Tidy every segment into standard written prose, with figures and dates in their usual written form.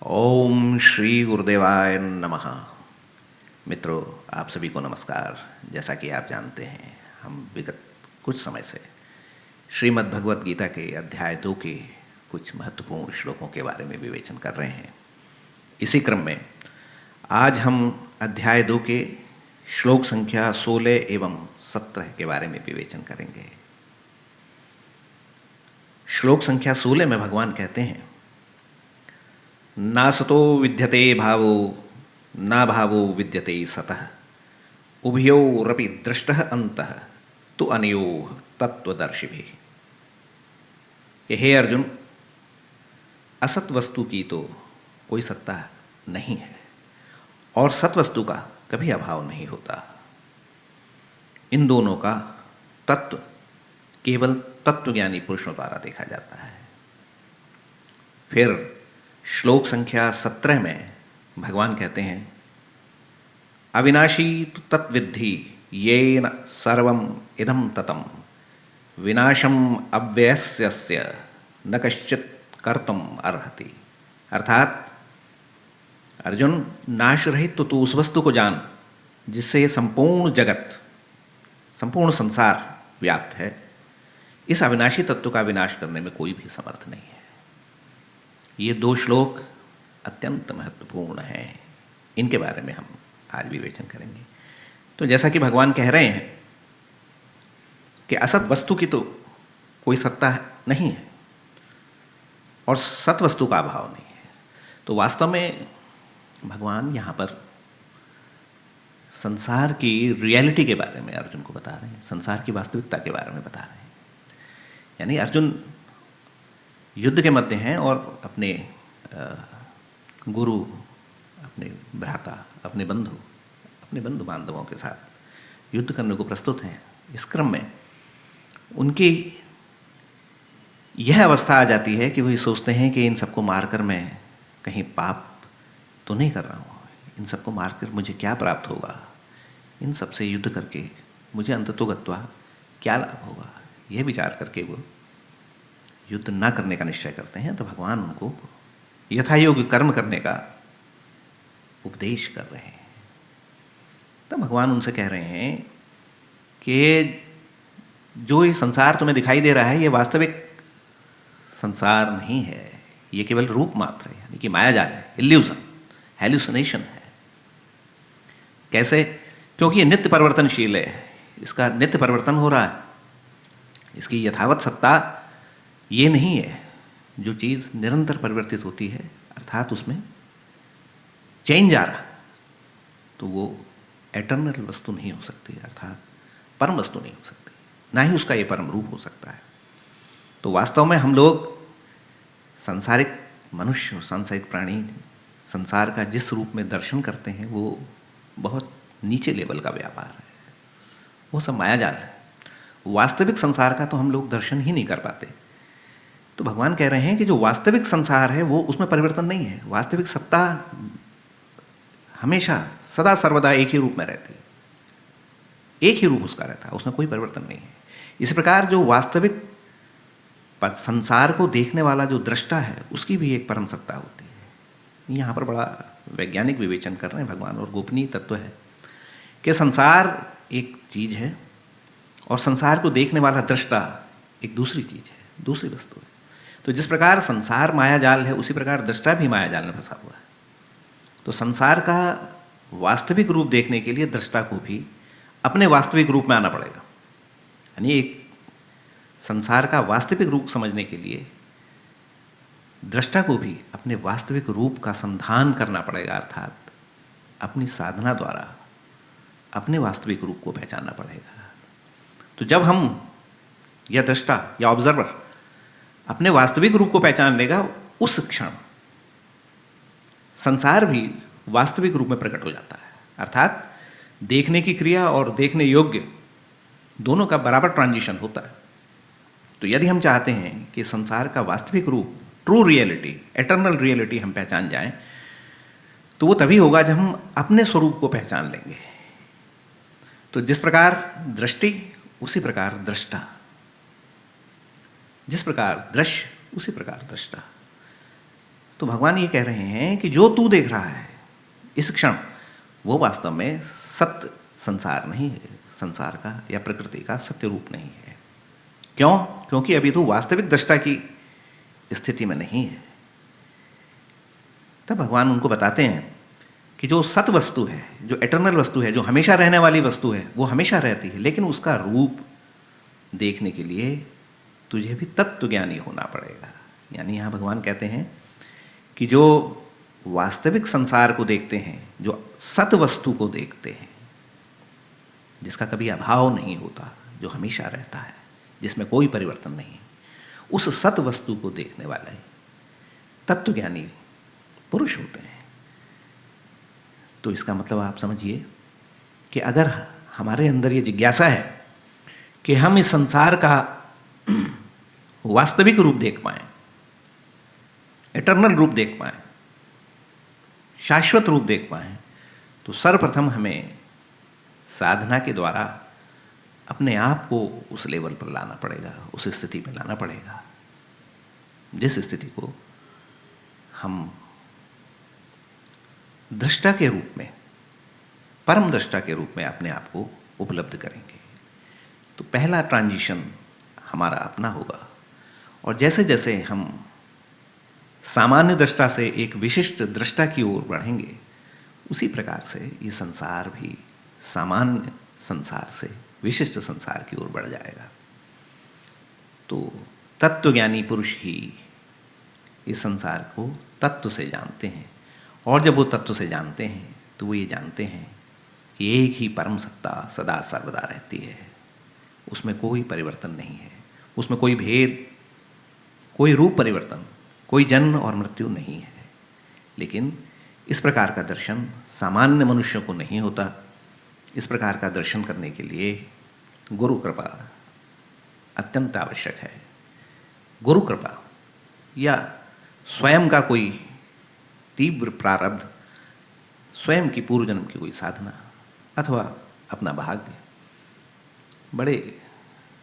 ओम श्री गुरुदेवाय नमः। मित्रों, आप सभी को नमस्कार। जैसा कि आप जानते हैं, हम विगत कुछ समय से श्रीमद् भगवत गीता के अध्याय 2 के कुछ महत्वपूर्ण श्लोकों के बारे में विवेचन कर रहे हैं। इसी क्रम में आज हम अध्याय 2 के श्लोक संख्या 16 एवं 17 के बारे में विवेचन करेंगे। श्लोक संख्या 16 में भगवान कहते हैं, नासतो विद्यते भावो ना भावो विद्यते सतः उभयोरपि दृष्टः अन्तः तु अनयोः तत्वदर्शिभिः। कि हे अर्जुन, असत वस्तु की तो कोई सत्ता नहीं है और सत वस्तु का कभी अभाव नहीं होता। इन दोनों का तत्व केवल तत्वज्ञानी पुरुषों द्वारा देखा जाता है। फिर श्लोक संख्या 17 में भगवान कहते हैं, अविनाशी तु तत्विद्धि येन सर्वम इदम ततम विनाशम अव्ययस्य न कश्चित कर्तुम अर्हति। अर्थात अर्जुन, नाश रहित तो तू उस वस्तु को जान जिससे ये संपूर्ण जगत, संपूर्ण संसार व्याप्त है। इस अविनाशी तत्व का विनाश करने में कोई भी समर्थ नहीं है। ये 2 श्लोक अत्यंत महत्वपूर्ण हैं। इनके बारे में हम आज विवेचन करेंगे। तो जैसा कि भगवान कह रहे हैं कि असत वस्तु की तो कोई सत्ता नहीं है और सत वस्तु का अभाव नहीं है। तो वास्तव में भगवान यहाँ पर संसार की रियलिटी के बारे में अर्जुन को बता रहे हैं, संसार की वास्तविकता के बारे में बता रहे हैं। यानी अर्जुन युद्ध के मध्य हैं और अपने गुरु, अपने भ्राता, अपने बंधु बांधवों के साथ युद्ध करने को प्रस्तुत हैं। इस क्रम में उनकी यह अवस्था आ जाती है कि वो सोचते हैं कि इन सबको मारकर मैं कहीं पाप तो नहीं कर रहा हूँ, इन सबको मारकर मुझे क्या प्राप्त होगा, इन सबसे युद्ध करके मुझे अंततोगत्वा क्या लाभ होगा। यह विचार करके वो युद्ध ना करने का निश्चय करते हैं। तो भगवान उनको यथायोग्य कर्म करने का उपदेश कर रहे हैं। तो भगवान उनसे कह रहे हैं कि जो ये संसार तुम्हें दिखाई दे रहा है, ये वास्तविक संसार नहीं है, ये केवल रूप मात्र है, यानी कि मायाजाल है, इल्यूजन, हैलुसिनेशन है। कैसे? क्योंकि ये नित्य परिवर्तनशील है, इसका नित्य परिवर्तन हो रहा है। इसकी यथावत सत्ता ये नहीं है। जो चीज़ निरंतर परिवर्तित होती है, अर्थात उसमें चेंज आ रहा, तो वो एटर्नल वस्तु नहीं हो सकती, अर्थात परम वस्तु नहीं हो सकती, ना ही उसका ये परम रूप हो सकता है। तो वास्तव में हम लोग सांसारिक मनुष्य और सांसारिक प्राणी संसार का जिस रूप में दर्शन करते हैं, वो बहुत नीचे लेवल का व्यापार है, वो सब मायाजाल है। वास्तविक संसार का तो हम लोग दर्शन ही नहीं कर पाते। तो भगवान कह रहे हैं कि जो वास्तविक संसार है वो, उसमें परिवर्तन नहीं है। वास्तविक सत्ता हमेशा सदा सर्वदा एक ही रूप में रहती है, एक ही रूप उसका रहता है, उसमें कोई परिवर्तन नहीं है। इसी प्रकार जो वास्तविक संसार को देखने वाला जो दृष्टा है, उसकी भी एक परम सत्ता होती है। यहाँ पर बड़ा वैज्ञानिक विवेचन कर रहे हैं भगवान, और गोपनीय तत्व है कि संसार एक चीज़ है और संसार को देखने वाला दृष्टा एक दूसरी चीज़ है, दूसरी वस्तु है। तो जिस प्रकार संसार मायाजाल है, उसी प्रकार दृष्टा भी मायाजाल में फंसा हुआ है। तो संसार का वास्तविक रूप देखने के लिए दृष्टा को भी अपने वास्तविक रूप में आना पड़ेगा। यानी एक संसार का वास्तविक रूप समझने के लिए दृष्टा को भी अपने वास्तविक रूप का संधान करना पड़ेगा, अर्थात अपनी साधना द्वारा अपने वास्तविक रूप को पहचानना पड़ेगा। तो जब हम या दृष्टा या ऑब्जर्वर अपने वास्तविक रूप को पहचान लेगा, उस क्षण संसार भी वास्तविक रूप में प्रकट हो जाता है। अर्थात देखने की क्रिया और देखने योग्य दोनों का बराबर ट्रांजिशन होता है। तो यदि हम चाहते हैं कि संसार का वास्तविक रूप, ट्रू रियलिटी, एटर्नल रियलिटी हम पहचान जाएं, तो वो तभी होगा जब हम अपने स्वरूप को पहचान लेंगे। तो जिस प्रकार दृष्टि, उसी प्रकार दृष्टा, जिस प्रकार दृश्य, उसी प्रकार दृष्टा। तो भगवान ये कह रहे हैं कि जो तू देख रहा है इस क्षण, वो वास्तव में सत्य संसार नहीं है, संसार का या प्रकृति का सत्य रूप नहीं है। क्यों? क्योंकि अभी तो वास्तविक दृष्टा की स्थिति में नहीं है। तब भगवान उनको बताते हैं कि जो सत वस्तु है, जो एटर्नल वस्तु है, जो हमेशा रहने वाली वस्तु है, वो हमेशा रहती है, लेकिन उसका रूप देखने के लिए तुझे भी तत्वज्ञानी होना पड़ेगा। यानी यहाँ भगवान कहते हैं कि जो वास्तविक संसार को देखते हैं, जो सत वस्तु को देखते हैं, जिसका कभी अभाव नहीं होता, जो हमेशा रहता है, जिसमें कोई परिवर्तन नहीं, उस सत वस्तु को देखने वाले तत्वज्ञानी पुरुष होते हैं। तो इसका मतलब आप समझिए कि अगर हमारे अंदर ये जिज्ञासा है कि हम इस संसार का वास्तविक रूप देख पाएं, एटर्नल रूप देख पाएं, शाश्वत रूप देख पाएं, तो सर्वप्रथम हमें साधना के द्वारा अपने आप को उस लेवल पर लाना पड़ेगा, उस स्थिति में लाना पड़ेगा जिस स्थिति को हम दृष्टा के रूप में, परम दृष्टा के रूप में अपने आप को उपलब्ध करेंगे। तो पहला ट्रांजिशन हमारा अपना होगा, और जैसे जैसे हम सामान्य दृष्टा से एक विशिष्ट दृष्टा की ओर बढ़ेंगे, उसी प्रकार से ये संसार भी सामान्य संसार से विशिष्ट संसार की ओर बढ़ जाएगा। तो तत्वज्ञानी पुरुष ही इस संसार को तत्व से जानते हैं, और जब वो तत्व से जानते हैं तो वो ये जानते हैं कि एक ही परम सत्ता सदा सर्वदा रहती है, उसमें कोई परिवर्तन नहीं है, उसमें कोई भेद, कोई रूप परिवर्तन, कोई जन्म और मृत्यु नहीं है। लेकिन इस प्रकार का दर्शन सामान्य मनुष्यों को नहीं होता। इस प्रकार का दर्शन करने के लिए गुरु कृपा अत्यंत आवश्यक है। गुरु कृपा या स्वयं का कोई तीव्र प्रारब्ध, स्वयं की पूर्व जन्म की कोई साधना, अथवा अपना भाग्य। बड़े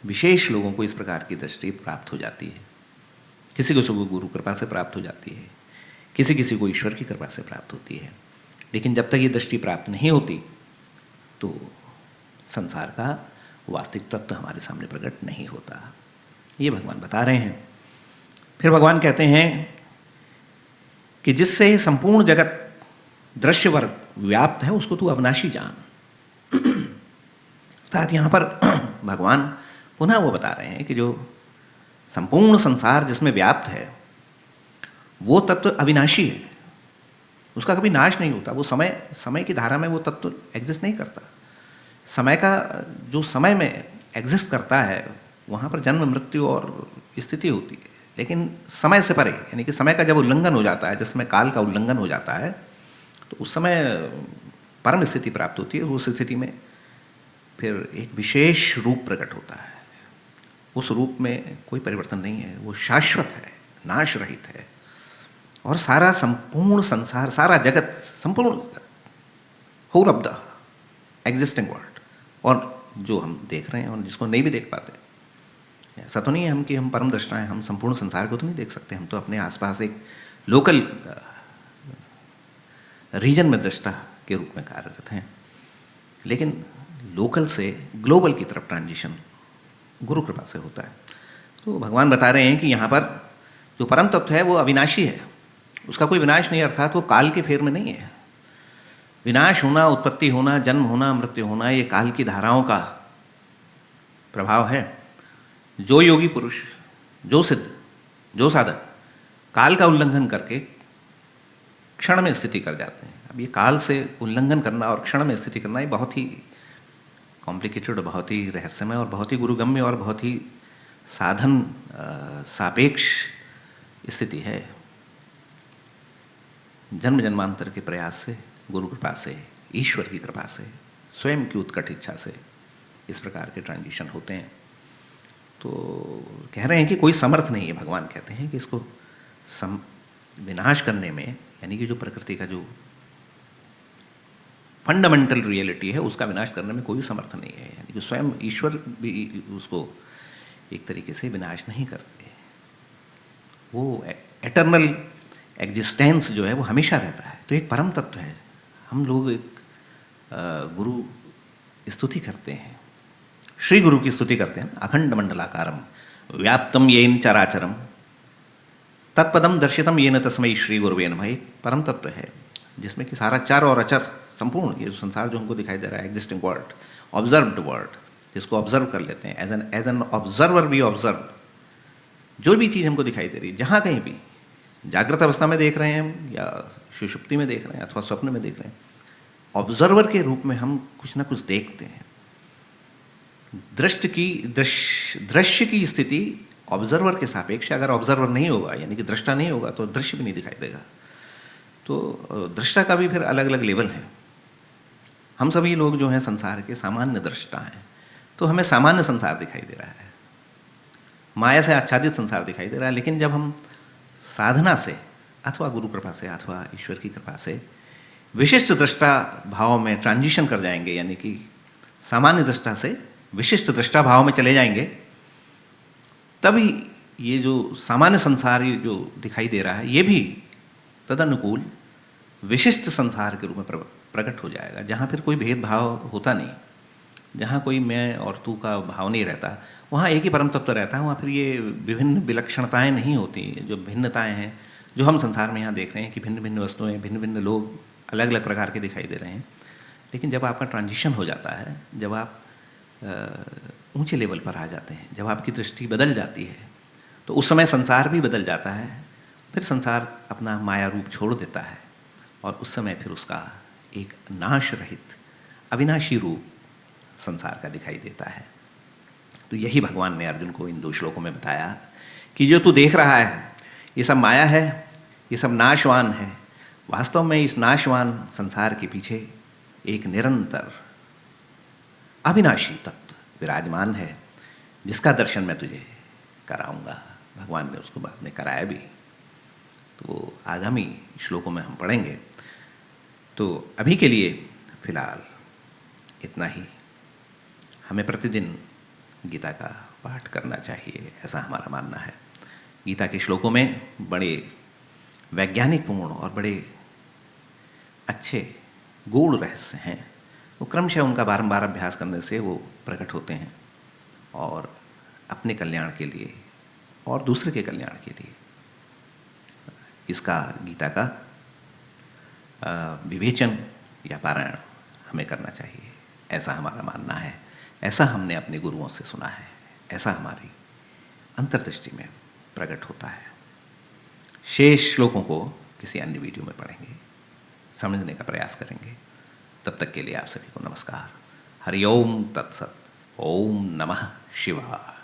विशेष लोगों को इस प्रकार की दृष्टि प्राप्त हो जाती है। किसी को गुरु कृपा से प्राप्त हो जाती है, किसी को ईश्वर की कृपा से प्राप्त होती है। लेकिन जब तक ये दृष्टि प्राप्त नहीं होती तो संसार का वास्तविक तत्व हमारे सामने प्रकट नहीं होता। ये भगवान बता रहे हैं। फिर भगवान कहते हैं कि जिससे संपूर्ण जगत दृश्य वर्ग व्याप्त है, उसको तू अविनाशी जान। अर्थात यहाँ पर भगवान पुनः वो बता रहे हैं कि जो संपूर्ण संसार जिसमें व्याप्त है, वो तत्व अविनाशी है, उसका कभी नाश नहीं होता। वो समय की धारा में वो तत्व एग्जिस्ट नहीं करता। समय का जो समय में एग्जिस्ट करता है, वहाँ पर जन्म मृत्यु और स्थिति होती है, लेकिन समय से परे, यानी कि समय का जब उल्लंघन हो जाता है, जिसमें काल का उल्लंघन हो जाता है, तो उस समय परम स्थिति प्राप्त होती है। उस स्थिति में फिर एक विशेष रूप प्रकट होता है। उस रूप में कोई परिवर्तन नहीं है, वो शाश्वत है, नाश रहित है, और सारा संपूर्ण संसार, सारा जगत, संपूर्ण whole of the existing world, और जो हम देख रहे हैं और जिसको नहीं भी देख पाते, ऐसा तो नहीं है हम कि हम परम दृष्टा हैं, हम संपूर्ण संसार को तो नहीं देख सकते। हम तो अपने आसपास एक लोकल रीजन में दृष्टा के रूप में कार्यरत हैं। लेकिन लोकल से ग्लोबल की तरफ ट्रांजिशन गुरु कृपा से होता है। तो भगवान बता रहे हैं कि यहाँ पर जो परम तत्व है वो अविनाशी है, उसका कोई विनाश नहीं, अर्थात वो काल के फेर में नहीं है। विनाश होना, उत्पत्ति होना, जन्म होना, मृत्यु होना, ये काल की धाराओं का प्रभाव है। जो योगी पुरुष, जो सिद्ध, जो साधक काल का उल्लंघन करके क्षण में स्थिति कर जाते हैं। अब ये काल से उल्लंघन करना और क्षण में स्थिति करना, ये बहुत ही कॉम्प्लिकेटेड, बहुत ही रहस्यमय और बहुत ही गुरुगम्य और बहुत ही साधन सापेक्ष स्थिति है। जन्म जन्मांतर के प्रयास से, गुरु कृपा से, ईश्वर की कृपा से, स्वयं की उत्कट इच्छा से इस प्रकार के ट्रांजिशन होते हैं। तो कह रहे हैं कि कोई समर्थ नहीं है। भगवान कहते हैं कि इसको विनाश करने में, यानी कि जो प्रकृति का जो फंडामेंटल रियलिटी है, उसका विनाश करने में कोई समर्थ नहीं है। यानी कि स्वयं ईश्वर भी उसको एक तरीके से विनाश नहीं करते। वो एटर्नल एग्जिस्टेंस जो है वो हमेशा रहता है। तो एक परम तत्व है। हम लोग एक गुरु स्तुति करते हैं, श्री गुरु की स्तुति करते हैं ना, अखंड मंडलाकारम व्याप्तम येन चराचरम तत्पदम दर्शितम येन तस्मै श्री गुरुवे नमः। एक परम तत्व है जिसमें कि सारा चर और अचर संपूर्ण ये जो संसार जो हमको दिखाई दे रहा है, एग्जिस्टिंग वर्ल्ड, ऑब्जर्व्ड वर्ल्ड, जिसको ऑब्जर्व कर लेते हैं, as an observer we observe. जो भी चीज़ हमको दिखाई दे रही है, जहाँ कहीं भी, जागृत अवस्था में देख रहे हैं हम या सुषुप्ति में देख रहे हैं अथवा स्वप्न में देख रहे हैं, ऑब्जर्वर के रूप में हम कुछ ना कुछ देखते हैं। दृश्य की स्थिति ऑब्जर्वर के सापेक्ष, अगर ऑब्जर्वर नहीं होगा यानी कि दृष्टा नहीं होगा तो दृश्य भी नहीं दिखाई देगा। तो दृष्टा का भी फिर अलग अलग लेवल है। हम सभी लोग जो हैं संसार के सामान्य दृष्टा हैं, तो हमें सामान्य संसार दिखाई दे रहा है, माया से आच्छादित संसार दिखाई दे रहा है। लेकिन जब हम साधना से अथवा गुरु कृपा से अथवा ईश्वर की कृपा से विशिष्ट दृष्टा भाव में ट्रांजिशन कर जाएंगे, यानी कि सामान्य दृष्टा से विशिष्ट दृष्टा भाव में चले जाएंगे, तभी ये जो सामान्य संसार जो दिखाई दे रहा है ये भी तदनुकूल विशिष्ट संसार के रूप में प्रकट हो जाएगा, जहाँ फिर कोई भेदभाव होता नहीं, जहाँ कोई मैं और तू का भाव नहीं रहता, वहाँ एक ही परम तत्व रहता है। वहाँ फिर ये विभिन्न विलक्षणताएं नहीं होती, जो भिन्नताएं हैं जो हम संसार में यहाँ देख रहे हैं कि भिन्न भिन्न वस्तुएं, भिन्न भिन्न लोग अलग अलग प्रकार के दिखाई दे रहे हैं। लेकिन जब आपका ट्रांजिशन हो जाता है, जब आप ऊंचे लेवल पर आ जाते हैं, जब आपकी दृष्टि बदल जाती है, तो उस समय संसार भी बदल जाता है। फिर संसार अपना माया रूप छोड़ देता है और उस समय फिर उसका एक नाश रहित अविनाशी रूप संसार का दिखाई देता है। तो यही भगवान ने अर्जुन को इन 2 श्लोकों में बताया कि जो तू देख रहा है ये सब माया है, ये सब नाशवान है। वास्तव में इस नाशवान संसार के पीछे एक निरंतर अविनाशी तत्व विराजमान है, जिसका दर्शन मैं तुझे कराऊंगा। भगवान ने उसको बाद में कराया भी, तो वो आगामी श्लोकों में हम पढ़ेंगे। तो अभी के लिए फिलहाल इतना ही। हमें प्रतिदिन गीता का पाठ करना चाहिए, ऐसा हमारा मानना है। गीता के श्लोकों में बड़े वैज्ञानिक पूर्ण और बड़े अच्छे गूढ़ रहस्य हैं। वो क्रमशः उनका बारंबार अभ्यास करने से वो प्रकट होते हैं और अपने कल्याण के लिए और दूसरे के कल्याण के लिए इसका गीता का विवेचन या पारायण हमें करना चाहिए, ऐसा हमारा मानना है। ऐसा हमने अपने गुरुओं से सुना है, ऐसा हमारी अंतर्दृष्टि में प्रकट होता है। शेष श्लोकों को किसी अन्य वीडियो में पढ़ेंगे, समझने का प्रयास करेंगे। तब तक के लिए आप सभी को नमस्कार। हरि ओम तत्सत। ओम नमः शिवाय।